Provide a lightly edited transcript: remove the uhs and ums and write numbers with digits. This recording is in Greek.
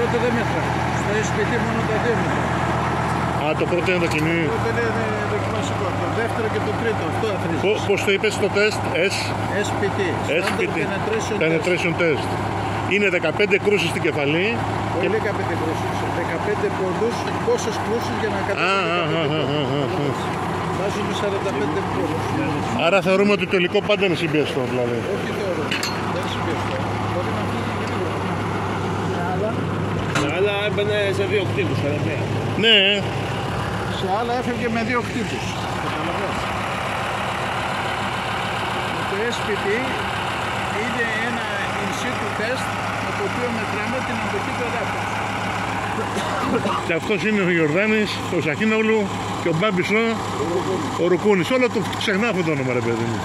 πρώτο δεν μέτρα. Στο SPT μόνο τα 2 μέτρα. Α, το πρώτο είναι δοκιμή. Το πρώτο είναι δοκιμαστικό. Το δεύτερο και το τρίτο. Αυτό αφρίζει. Πώς το είπες στο τεστ? SPT. SPT. Penetration Test. Είναι 15 κρούσεις στην κεφαλή. Όχι 15 κρούσεις. 15 πόντους. Πόσες κρούσεις για να καταλάβει. Βάζουν 45 πόντους. Άρα θεωρούμε ότι το υλικό πάντα είναι συμπιεστό, δηλαδή. Όχι θεωρώ. Δεν είναι συμπιεστό. Μπορεί να φύγει και λίγο. Σε άλλα έμπαινε σε 2 κτύπους. Ναι. Σε άλλα έφευγε με 2 κτύπους. Καταλαβαίνεις. Το SPT είναι ένα in situ test με το οποίο μετράμε την αντοχή του εδάφους. Και αυτός είναι ο Ιορδάνης, ο Σαχίνογλου και ο Μπάμπης ο Ρουκούνης. Όλο το ξεχνάω αυτό το όνομα, ρε παιδί μου.